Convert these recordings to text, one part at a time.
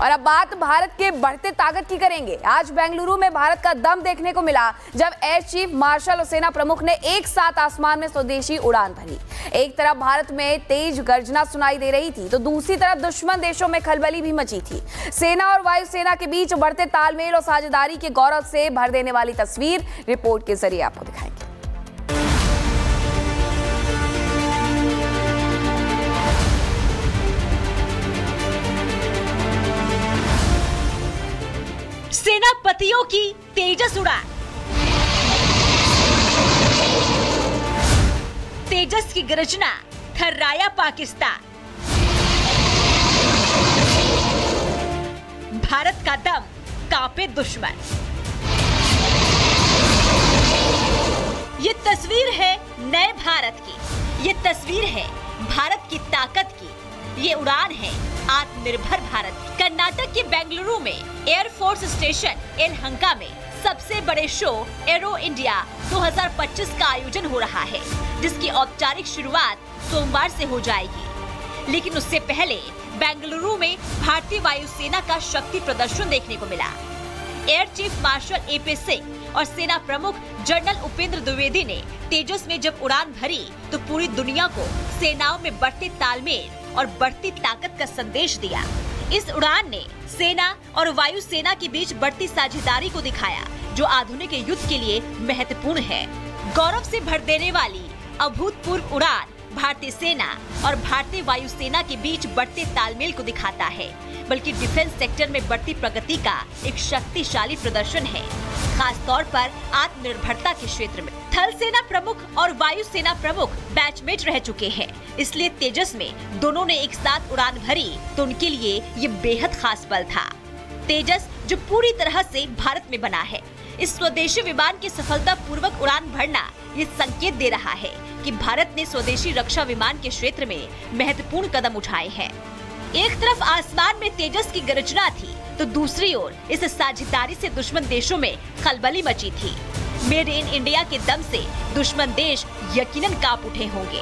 और अब बात भारत के बढ़ते ताकत की करेंगे। आज बेंगलुरु में भारत का दम देखने को मिला जब एयर चीफ मार्शल और सेना प्रमुख ने एक साथ आसमान में स्वदेशी उड़ान भरी। एक तरफ भारत में तेज गर्जना सुनाई दे रही थी तो दूसरी तरफ दुश्मन देशों में खलबली भी मची थी। सेना और वायुसेना के बीच बढ़ते तालमेल और साझेदारी के गौरव से भर देने वाली तस्वीर रिपोर्ट के जरिए आपको दिखाएंगे। सेनापतियों की तेजस उड़ान। तेजस की गर्जना थर्राया पाकिस्तान। भारत का दम कांपे दुश्मन। ये तस्वीर है नए भारत की। ये तस्वीर है भारत की ताकत की। ये उड़ान है आत्मनिर्भर भारत की। कर्नाटक के बेंगलुरु में एयरफोर्स स्टेशन एलहंका में सबसे बड़े शो एरो इंडिया 2025 का आयोजन हो रहा है, जिसकी औपचारिक शुरुआत सोमवार से हो जाएगी। लेकिन उससे पहले बेंगलुरु में भारतीय वायुसेना का शक्ति प्रदर्शन देखने को मिला। Air chief marshal AP Singh और सेना प्रमुख जनरल उपेंद्र द्विवेदी ने तेजस में जब उड़ान भरी तो पूरी दुनिया को सेनाओं में बढ़ते तालमेल और बढ़ती ताकत का संदेश दिया। इस उड़ान ने सेना और वायुसेना के बीच बढ़ती साझेदारी को दिखाया, जो आधुनिक युद्ध के लिए महत्वपूर्ण है। गौरव से भर देने वाली अभूतपूर्व उड़ान भारतीय सेना और भारतीय वायुसेना के बीच बढ़ते तालमेल को दिखाता है, बल्कि डिफेंस सेक्टर में बढ़ती प्रगति का एक शक्तिशाली प्रदर्शन है, खास तौर पर आत्मनिर्भरता के क्षेत्र में। थल सेना प्रमुख और वायुसेना प्रमुख बैचमेट रह चुके हैं, इसलिए तेजस में दोनों ने एक साथ उड़ान भरी तो उनके लिए ये बेहद खास पल था। तेजस जो पूरी तरह से भारत में बना है, इस स्वदेशी विमान की सफलता पूर्वक उड़ान भरना ये संकेत दे रहा है कि भारत ने स्वदेशी रक्षा विमान के क्षेत्र में महत्वपूर्ण कदम उठाए हैं। एक तरफ आसमान में तेजस की गर्जना थी तो दूसरी ओर इस साझेदारी से दुश्मन देशों में खलबली मची थी। मेड इन इंडिया के दम से दुश्मन देश यकीनन कांप उठे होंगे।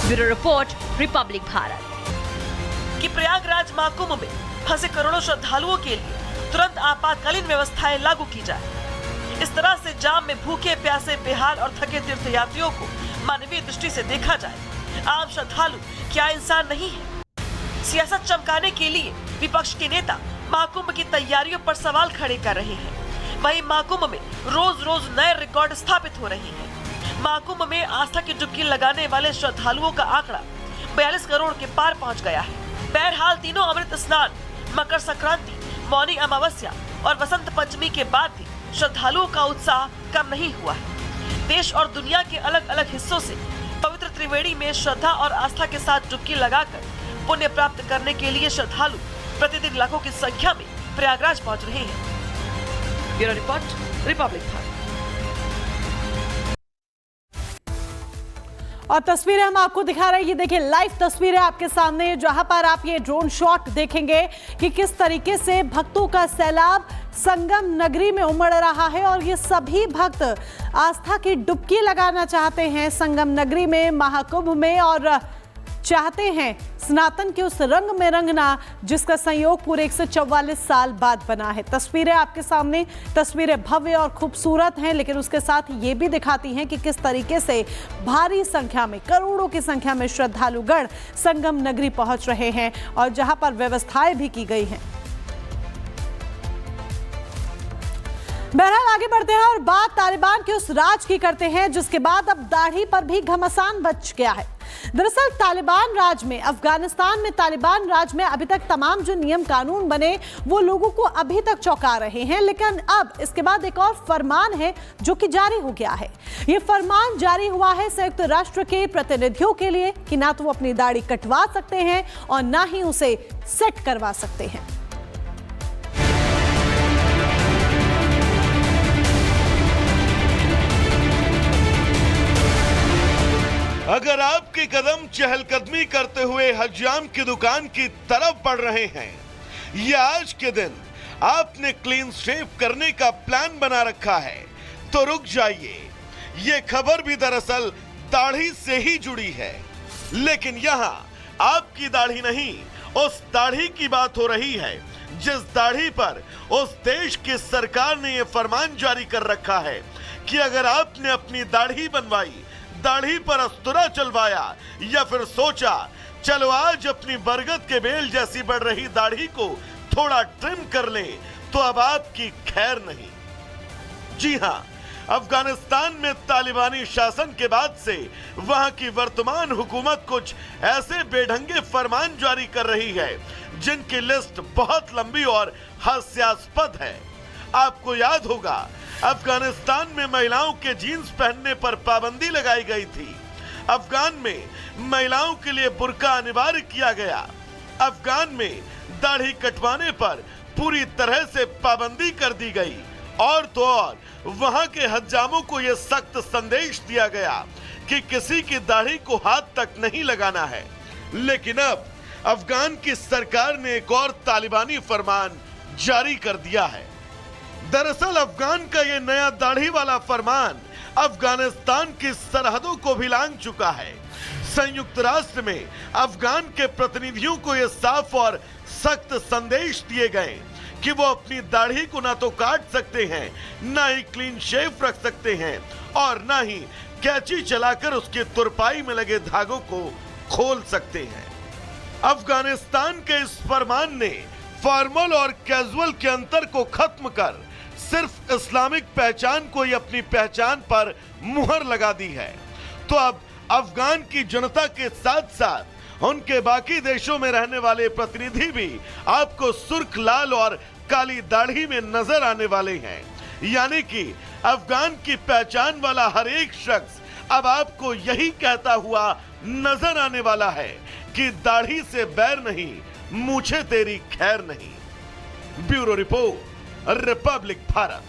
Bureau report, Republic Bharat. कि प्रयागराज महाकुंभ में फंसे करोड़ों श्रद्धालुओं के लिए तुरंत आपातकालीन व्यवस्थाएं लागू की जाए। इस तरह से जाम में भूखे प्यासे बेहाल और थके तीर्थयात्रियों को मानवीय दृष्टि से देखा जाए। आम श्रद्धालु क्या इंसान नहीं है? सियासत चमकाने के लिए विपक्ष के नेता महाकुंभ की तैयारियों पर सवाल खड़े कर रहे हैं। वहीं महाकुंभ में रोज रोज नए रिकॉर्ड स्थापित हो रहे हैं। महाकुंभ में आस्था की डुबकी लगाने वाले श्रद्धालुओं का आंकड़ा 42 करोड़ के पार पहुंच गया है। बहरहाल तीनों अमृत स्नान, मकर संक्रांति, मौनी अमावस्या और वसंत पंचमी के बाद भी श्रद्धालुओं का उत्साह कम नहीं हुआ है। देश और दुनिया के अलग अलग हिस्सों से पवित्र त्रिवेणी में श्रद्धा और आस्था के साथ डुबकी लगाकर पुण्य प्राप्त करने के लिए श्रद्धालु प्रतिदिन लाखों की संख्या में प्रयागराज पहुंच रहे हैं। Bureau report, Republic Bharat. और तस्वीरें हम आपको दिखा रहे हैं, ये देखिए लाइव तस्वीरें आपके सामने, जहां पर आप ये ड्रोन शॉट देखेंगे कि किस तरीके से भक्तों का सैलाब संगम नगरी में उमड़ रहा है और ये सभी भक्त आस्था की डुबकी लगाना चाहते हैं संगम नगरी में, महाकुंभ में, और चाहते हैं सनातन के उस रंग में रंगना जिसका संयोग पूरे 144 साल बाद बना है। तस्वीरें आपके सामने, तस्वीरें भव्य और खूबसूरत हैं, लेकिन उसके साथ ये भी दिखाती हैं कि किस तरीके से भारी संख्या में, करोड़ों की संख्या में श्रद्धालुगण संगम नगरी पहुंच रहे हैं और जहां पर व्यवस्थाएं भी की गई हैं। बहरहाल आगे बढ़ते हैं और बात तालिबान के उस राज की करते हैं जिसके बाद अब दाढ़ी पर भी घमासान बच गया है। दरअसल तालिबान राज में, अफगानिस्तान में तालिबान राज में अभी तक तमाम जो नियम कानून बने वो लोगों को अभी तक चौंका रहे हैं, लेकिन अब इसके बाद एक और फरमान है जो कि जारी हो गया है। ये फरमान जारी हुआ है संयुक्त राष्ट्र के प्रतिनिधियों के लिए कि ना तो वो अपनी दाढ़ी कटवा सकते हैं और ना ही उसे सेट करवा सकते हैं। अगर आपके कदम चहलकदमी करते हुए हजाम की दुकान की तरफ बढ़ रहे हैं या आज के दिन आपने क्लीन शेव करने का प्लान बना रखा है तो रुक जाइए। ये खबर भी दरअसल दाढ़ी से ही जुड़ी है, लेकिन यहाँ आपकी दाढ़ी नहीं उस दाढ़ी की बात हो रही है जिस दाढ़ी पर उस देश की सरकार ने यह फरमान जारी कर रखा है कि अगर आपने अपनी दाढ़ी बनवाई, दाढ़ी पर अस्तुरा चलवाया या फिर सोचा चलो आज अपनी बरगद के बेल जैसी बढ़ रही दाढ़ी को थोड़ा ट्रिम कर ले, तो अब आपकी खैर नहीं। जी हां, अफगानिस्तान में तालिबानी शासन के बाद से वहां की वर्तमान हुकूमत कुछ ऐसे बेढंगे फरमान जारी कर रही है जिनकी लिस्ट बहुत लंबी और हास्यास्पद है। आपको याद होगा अफगानिस्तान में महिलाओं के जीन्स पहनने पर पाबंदी लगाई गई थी। अफगान में महिलाओं के लिए बुर्का अनिवार्य किया गया। अफगान में दाढ़ी कटवाने पर पूरी तरह से पाबंदी कर दी गई और तो और वहां के हज्जामों को यह सख्त संदेश दिया गया कि किसी की दाढ़ी को हाथ तक नहीं लगाना है। लेकिन अब अफगान की सरकार ने एक और तालिबानी फरमान जारी कर दिया है। दरअसल अफगान का यह नया दाढ़ी वाला फरमान अफगानिस्तान की सरहदों को भी लांघ चुका है। संयुक्त राष्ट्र में अफगान के प्रतिनिधियों को यह साफ और सख्त संदेश दिए गए कि वो अपनी दाढ़ी को ना तो काट सकते हैं, ना ही क्लीन शेव रख सकते हैं और ना ही कैंची चलाकर उसकी तुरपाई में लगे धागों को खोल सकते हैं। अफगानिस्तान के इस फरमान ने फॉर्मल और कैजुअल के अंतर को खत्म कर सिर्फ इस्लामिक पहचान को ही अपनी पहचान पर मुहर लगा दी है। तो अब अफगान की जनता के साथ साथ उनके बाकी देशों में रहने वाले प्रतिनिधि भी आपको सुर्ख लाल और काली दाढ़ी में नजर आने वाले हैं। यानी कि अफगान की पहचान वाला हर एक शख्स अब आपको यही कहता हुआ नजर आने वाला है कि दाढ़ी से बैर नहीं, मूछे तेरी खैर नहीं। Bureau report, Republic Bharat.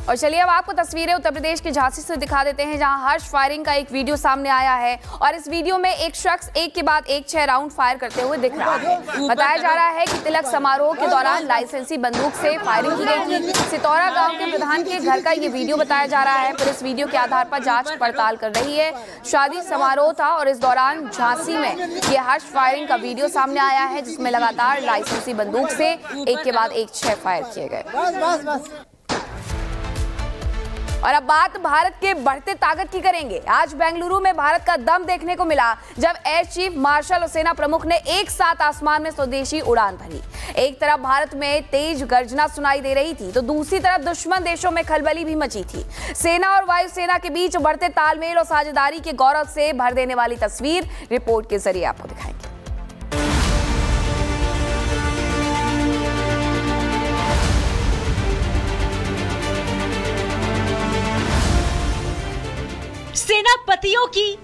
और चलिए अब आपको तस्वीरें उत्तर प्रदेश के झांसी से दिखा देते हैं, जहां हर्ष फायरिंग का एक वीडियो सामने आया है और इस वीडियो में एक शख्स एक के बाद एक 6 राउंड फायर करते हुए दिख रहा है। बताया जा रहा है कि तिलक समारोह के दौरान लाइसेंसी बंदूक से फायरिंग की गई थी। सितौरा गांव के प्रधान के घर का ये वीडियो बताया जा रहा है। पुलिस वीडियो के आधार पर जांच पड़ताल कर रही है। शादी समारोह था और इस दौरान झांसी में ये हर्ष फायरिंग का वीडियो सामने आया है, जिसमें लगातार लाइसेंसी बंदूक से एक के बाद एक 6 फायर किए गए। और अब बात भारत के बढ़ते ताकत की करेंगे। आज बेंगलुरु में भारत का दम देखने को मिला जब एयर चीफ मार्शल और सेना प्रमुख ने एक साथ आसमान में स्वदेशी उड़ान भरी। एक तरफ भारत में तेज गर्जना सुनाई दे रही थी तो दूसरी तरफ दुश्मन देशों में खलबली भी मची थी। सेना और वायुसेना के बीच बढ़ते तालमेल और साझेदारी के गौरव से भर देने वाली तस्वीर रिपोर्ट के जरिए आपको दिखाएंगे। सेनापतियों की